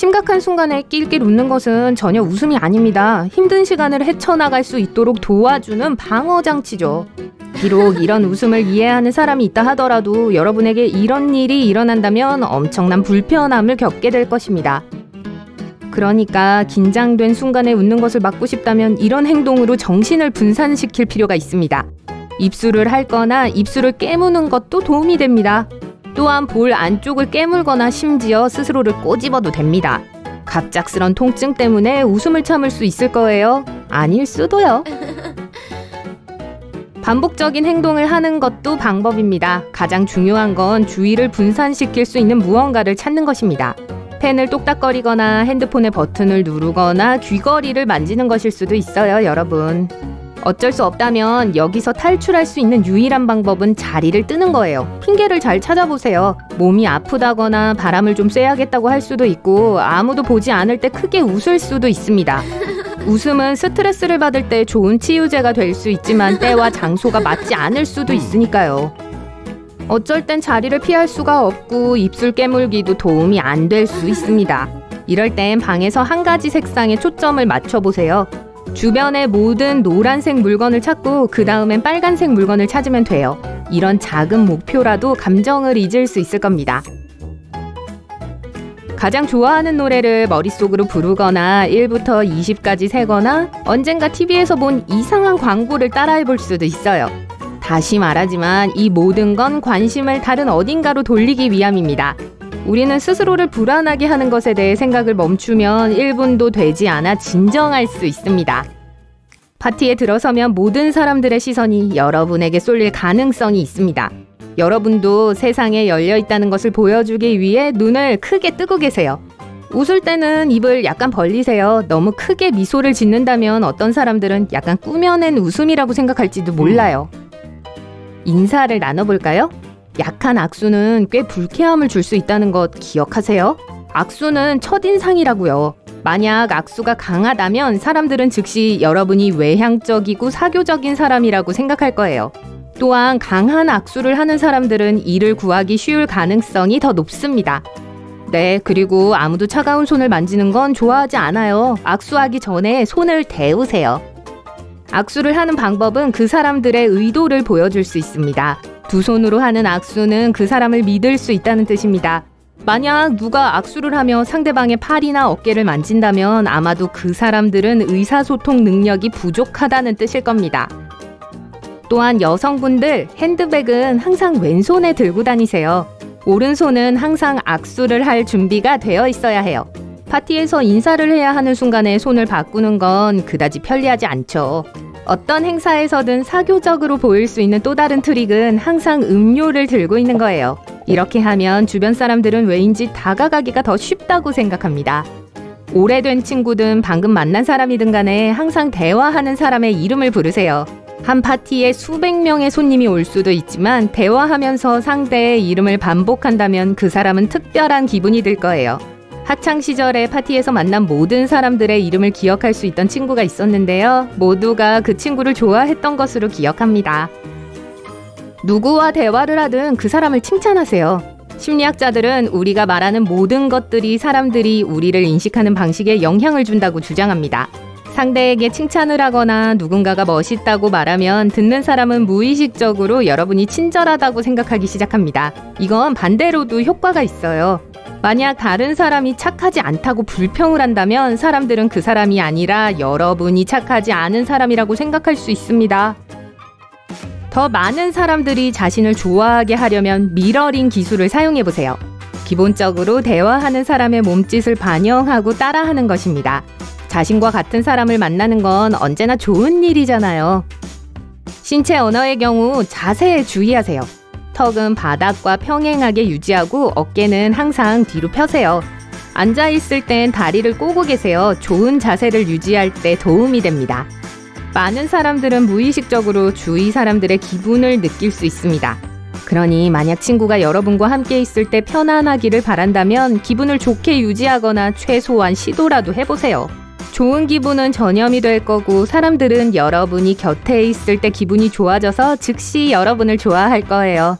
심각한 순간에 낄낄 웃는 것은 전혀 웃음이 아닙니다. 힘든 시간을 헤쳐나갈 수 있도록 도와주는 방어장치죠. 비록 이런 웃음을 이해하는 사람이 있다 하더라도 여러분에게 이런 일이 일어난다면 엄청난 불편함을 겪게 될 것입니다. 그러니까 긴장된 순간에 웃는 것을 막고 싶다면 이런 행동으로 정신을 분산시킬 필요가 있습니다. 입술을 핥거나 입술을 깨무는 것도 도움이 됩니다. 또한 볼 안쪽을 깨물거나 심지어 스스로를 꼬집어도 됩니다. 갑작스런 통증 때문에 웃음을 참을 수 있을 거예요. 아닐 수도요. 반복적인 행동을 하는 것도 방법입니다. 가장 중요한 건 주의를 분산시킬 수 있는 무언가를 찾는 것입니다. 펜을 똑딱거리거나 핸드폰의 버튼을 누르거나 귀걸이를 만지는 것일 수도 있어요, 여러분. 어쩔 수 없다면 여기서 탈출할 수 있는 유일한 방법은 자리를 뜨는 거예요. 핑계를 잘 찾아보세요. 몸이 아프다거나 바람을 좀 쐬야겠다고 할 수도 있고 아무도 보지 않을 때 크게 웃을 수도 있습니다. 웃음은 스트레스를 받을 때 좋은 치유제가 될 수 있지만 때와 장소가 맞지 않을 수도 있으니까요. 어쩔 땐 자리를 피할 수가 없고 입술 깨물기도 도움이 안 될 수 있습니다. 이럴 땐 방에서 한 가지 색상에 초점을 맞춰보세요. 주변의 모든 노란색 물건을 찾고 그 다음엔 빨간색 물건을 찾으면 돼요. 이런 작은 목표라도 감정을 잊을 수 있을 겁니다. 가장 좋아하는 노래를 머릿속으로 부르거나 1부터 20까지 세거나 언젠가 TV에서 본 이상한 광고를 따라해볼 수도 있어요. 다시 말하지만 이 모든 건 관심을 다른 어딘가로 돌리기 위함입니다. 우리는 스스로를 불안하게 하는 것에 대해 생각을 멈추면 1분도 되지 않아 진정할 수 있습니다. 파티에 들어서면 모든 사람들의 시선이 여러분에게 쏠릴 가능성이 있습니다. 여러분도 세상에 열려있다는 것을 보여주기 위해 눈을 크게 뜨고 계세요. 웃을 때는 입을 약간 벌리세요. 너무 크게 미소를 짓는다면 어떤 사람들은 약간 꾸며낸 웃음이라고 생각할지도 몰라요. 인사를 나눠볼까요? 약한 악수는 꽤 불쾌함을 줄 수 있다는 것 기억하세요? 악수는 첫인상이라고요. 만약 악수가 강하다면 사람들은 즉시 여러분이 외향적이고 사교적인 사람이라고 생각할 거예요. 또한 강한 악수를 하는 사람들은 일을 구하기 쉬울 가능성이 더 높습니다. 네, 그리고 아무도 차가운 손을 만지는 건 좋아하지 않아요. 악수하기 전에 손을 데우세요. 악수를 하는 방법은 그 사람들의 의도를 보여줄 수 있습니다. 두 손으로 하는 악수는 그 사람을 믿을 수 있다는 뜻입니다. 만약 누가 악수를 하며 상대방의 팔이나 어깨를 만진다면 아마도 그 사람들은 의사소통 능력이 부족하다는 뜻일 겁니다. 또한 여성분들, 핸드백은 항상 왼손에 들고 다니세요. 오른손은 항상 악수를 할 준비가 되어 있어야 해요. 파티에서 인사를 해야 하는 순간에 손을 바꾸는 건 그다지 편리하지 않죠. 어떤 행사에서든 사교적으로 보일 수 있는 또 다른 트릭은 항상 음료를 들고 있는 거예요. 이렇게 하면 주변 사람들은 왜인지 다가가기가 더 쉽다고 생각합니다. 오래된 친구든 방금 만난 사람이든 간에 항상 대화하는 사람의 이름을 부르세요. 한 파티에 수백 명의 손님이 올 수도 있지만 대화하면서 상대의 이름을 반복한다면 그 사람은 특별한 기분이 들 거예요. 학창시절에 파티에서 만난 모든 사람들의 이름을 기억할 수 있던 친구가 있었는데요. 모두가 그 친구를 좋아했던 것으로 기억합니다. 누구와 대화를 하든 그 사람을 칭찬하세요. 심리학자들은 우리가 말하는 모든 것들이 사람들이 우리를 인식하는 방식에 영향을 준다고 주장합니다. 상대에게 칭찬을 하거나 누군가가 멋있다고 말하면 듣는 사람은 무의식적으로 여러분이 친절하다고 생각하기 시작합니다. 이건 반대로도 효과가 있어요. 만약 다른 사람이 착하지 않다고 불평을 한다면 사람들은 그 사람이 아니라 여러분이 착하지 않은 사람이라고 생각할 수 있습니다. 더 많은 사람들이 자신을 좋아하게 하려면 미러링 기술을 사용해보세요. 기본적으로 대화하는 사람의 몸짓을 반영하고 따라하는 것입니다. 자신과 같은 사람을 만나는 건 언제나 좋은 일이잖아요. 신체 언어의 경우 자세에 주의하세요. 턱은 바닥과 평행하게 유지하고 어깨는 항상 뒤로 펴세요. 앉아있을 땐 다리를 꼬고 계세요. 좋은 자세를 유지할 때 도움이 됩니다. 많은 사람들은 무의식적으로 주위 사람들의 기분을 느낄 수 있습니다. 그러니 만약 친구가 여러분과 함께 있을 때 편안하기를 바란다면 기분을 좋게 유지하거나 최소한 시도라도 해보세요. 좋은 기분은 전염이 될 거고 사람들은 여러분이 곁에 있을 때 기분이 좋아져서 즉시 여러분을 좋아할 거예요.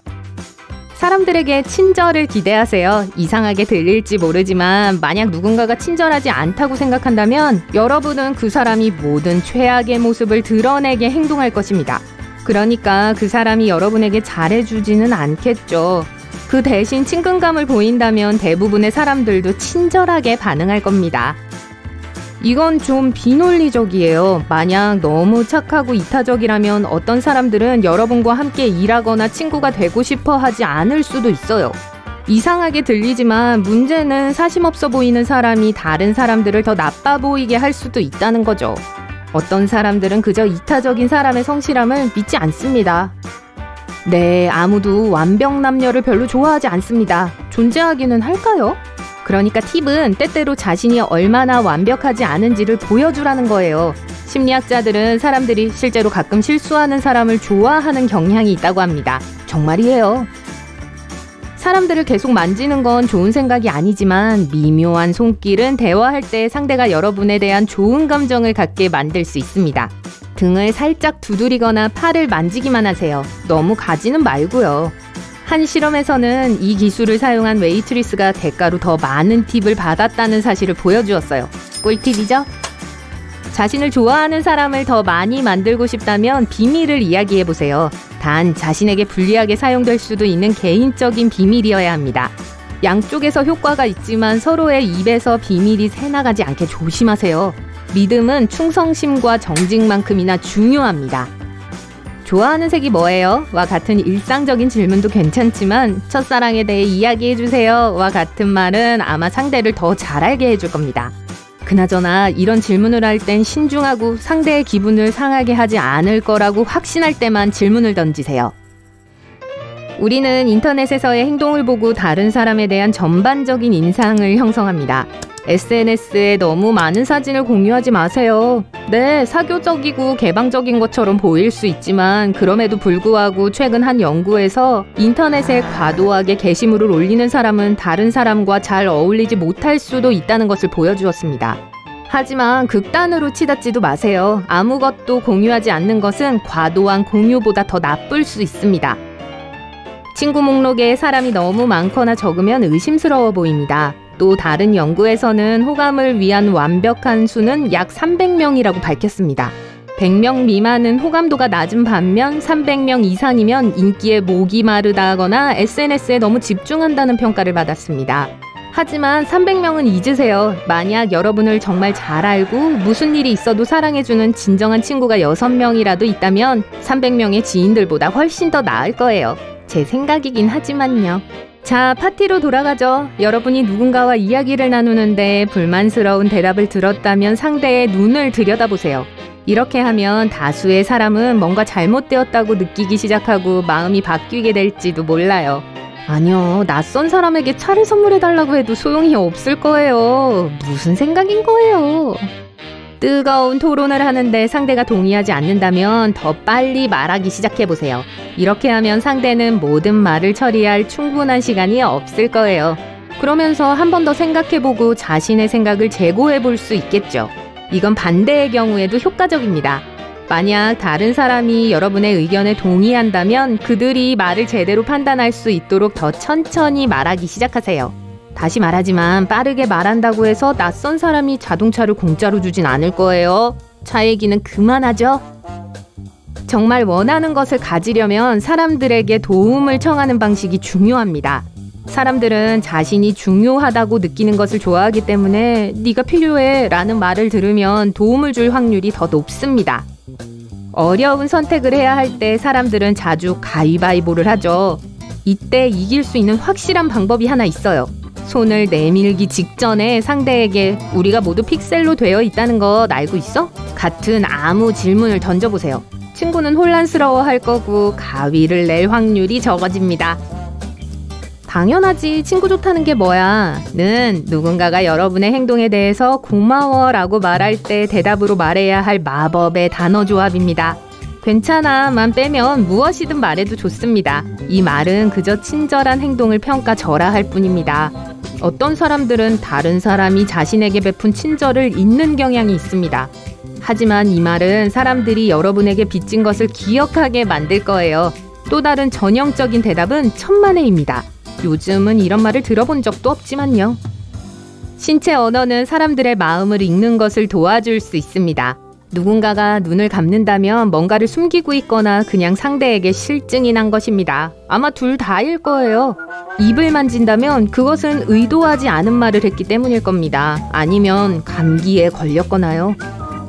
사람들에게 친절을 기대하세요. 이상하게 들릴지 모르지만 만약 누군가가 친절하지 않다고 생각한다면 여러분은 그 사람이 모든 최악의 모습을 드러내게 행동할 것입니다. 그러니까 그 사람이 여러분에게 잘해주지는 않겠죠. 그 대신 친근감을 보인다면 대부분의 사람들도 친절하게 반응할 겁니다. 이건 좀 비논리적이에요. 만약 너무 착하고 이타적이라면 어떤 사람들은 여러분과 함께 일하거나 친구가 되고 싶어 하지 않을 수도 있어요. 이상하게 들리지만 문제는 사심없어 보이는 사람이 다른 사람들을 더 나빠 보이게 할 수도 있다는 거죠. 어떤 사람들은 그저 이타적인 사람의 성실함을 믿지 않습니다. 네, 아무도 완벽 남녀를 별로 좋아하지 않습니다. 존재하기는 할까요? 그러니까 팁은 때때로 자신이 얼마나 완벽하지 않은지를 보여주라는 거예요. 심리학자들은 사람들이 실제로 가끔 실수하는 사람을 좋아하는 경향이 있다고 합니다. 정말이에요. 사람들을 계속 만지는 건 좋은 생각이 아니지만 미묘한 손길은 대화할 때 상대가 여러분에 대한 좋은 감정을 갖게 만들 수 있습니다. 등을 살짝 두드리거나 팔을 만지기만 하세요. 너무 가지는 말고요. 한 실험에서는 이 기술을 사용한 웨이트리스가 대가로 더 많은 팁을 받았다는 사실을 보여주었어요. 꿀팁이죠? 자신을 좋아하는 사람을 더 많이 만들고 싶다면 비밀을 이야기해보세요. 단 자신에게 불리하게 사용될 수도 있는 개인적인 비밀이어야 합니다. 양쪽에서 효과가 있지만 서로의 입에서 비밀이 새나가지 않게 조심하세요. 믿음은 충성심과 정직만큼이나 중요합니다. 좋아하는 색이 뭐예요? 와 같은 일상적인 질문도 괜찮지만 첫사랑에 대해 이야기해주세요. 와 같은 말은 아마 상대를 더 잘 알게 해줄 겁니다. 그나저나 이런 질문을 할 땐 신중하고 상대의 기분을 상하게 하지 않을 거라고 확신할 때만 질문을 던지세요. 우리는 인터넷에서의 행동을 보고 다른 사람에 대한 전반적인 인상을 형성합니다. SNS에 너무 많은 사진을 공유하지 마세요. 네, 사교적이고 개방적인 것처럼 보일 수 있지만 그럼에도 불구하고 최근 한 연구에서 인터넷에 과도하게 게시물을 올리는 사람은 다른 사람과 잘 어울리지 못할 수도 있다는 것을 보여주었습니다. 하지만 극단으로 치닫지도 마세요. 아무것도 공유하지 않는 것은 과도한 공유보다 더 나쁠 수 있습니다. 친구 목록에 사람이 너무 많거나 적으면 의심스러워 보입니다. 또 다른 연구에서는 호감을 위한 완벽한 수는 약 300명이라고 밝혔습니다. 100명 미만은 호감도가 낮은 반면 300명 이상이면 인기에 목이 마르다거나 SNS에 너무 집중한다는 평가를 받았습니다. 하지만 300명은 잊으세요. 만약 여러분을 정말 잘 알고 무슨 일이 있어도 사랑해주는 진정한 친구가 6명이라도 있다면 300명의 지인들보다 훨씬 더 나을 거예요. 제 생각이긴 하지만요. 자, 파티로 돌아가죠. 여러분이 누군가와 이야기를 나누는데 불만스러운 대답을 들었다면 상대의 눈을 들여다보세요. 이렇게 하면 다수의 사람은 뭔가 잘못되었다고 느끼기 시작하고 마음이 바뀌게 될지도 몰라요. 아니요, 낯선 사람에게 차를 선물해달라고 해도 소용이 없을 거예요. 무슨 생각인 거예요? 뜨거운 토론을 하는데 상대가 동의하지 않는다면 더 빨리 말하기 시작해보세요. 이렇게 하면 상대는 모든 말을 처리할 충분한 시간이 없을 거예요. 그러면서 한 번 더 생각해보고 자신의 생각을 재고해볼 수 있겠죠. 이건 반대의 경우에도 효과적입니다. 만약 다른 사람이 여러분의 의견에 동의한다면 그들이 말을 제대로 판단할 수 있도록 더 천천히 말하기 시작하세요. 다시 말하지만 빠르게 말한다고 해서 낯선 사람이 자동차를 공짜로 주진 않을 거예요. 차 얘기는 그만하죠. 정말 원하는 것을 가지려면 사람들에게 도움을 청하는 방식이 중요합니다. 사람들은 자신이 중요하다고 느끼는 것을 좋아하기 때문에 네가 필요해 라는 말을 들으면 도움을 줄 확률이 더 높습니다. 어려운 선택을 해야 할 때 사람들은 자주 가위바위보를 하죠. 이때 이길 수 있는 확실한 방법이 하나 있어요. 손을 내밀기 직전에 상대에게 우리가 모두 픽셀로 되어 있다는 것 알고 있어? 같은 아무 질문을 던져보세요. 친구는 혼란스러워할 거고 가위를 낼 확률이 적어집니다. 당연하지, 친구 좋다는 게 뭐야? 는 누군가가 여러분의 행동에 대해서 고마워 라고 말할 때 대답으로 말해야 할 마법의 단어 조합입니다. 괜찮아만 빼면 무엇이든 말해도 좋습니다. 이 말은 그저 친절한 행동을 평가절하할 뿐입니다. 어떤 사람들은 다른 사람이 자신에게 베푼 친절을 잊는 경향이 있습니다. 하지만 이 말은 사람들이 여러분에게 빚진 것을 기억하게 만들 거예요. 또 다른 전형적인 대답은 천만에입니다. 요즘은 이런 말을 들어본 적도 없지만요. 신체 언어는 사람들의 마음을 읽는 것을 도와줄 수 있습니다. 누군가가 눈을 감는다면 뭔가를 숨기고 있거나 그냥 상대에게 실증이 난 것입니다. 아마 둘 다일 거예요. 입을 만진다면 그것은 의도하지 않은 말을 했기 때문일 겁니다. 아니면 감기에 걸렸거나요.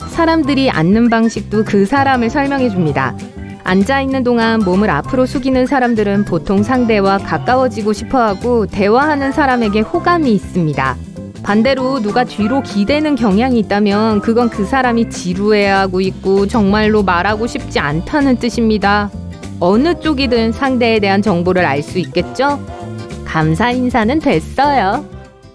사람들이 앉는 방식도 그 사람을 설명해 줍니다. 앉아있는 동안 몸을 앞으로 숙이는 사람들은 보통 상대와 가까워지고 싶어하고 대화하는 사람에게 호감이 있습니다. 반대로 누가 뒤로 기대는 경향이 있다면 그건 그 사람이 지루해하고 있고 정말로 말하고 싶지 않다는 뜻입니다. 어느 쪽이든 상대에 대한 정보를 알 수 있겠죠? 감사 인사는 됐어요.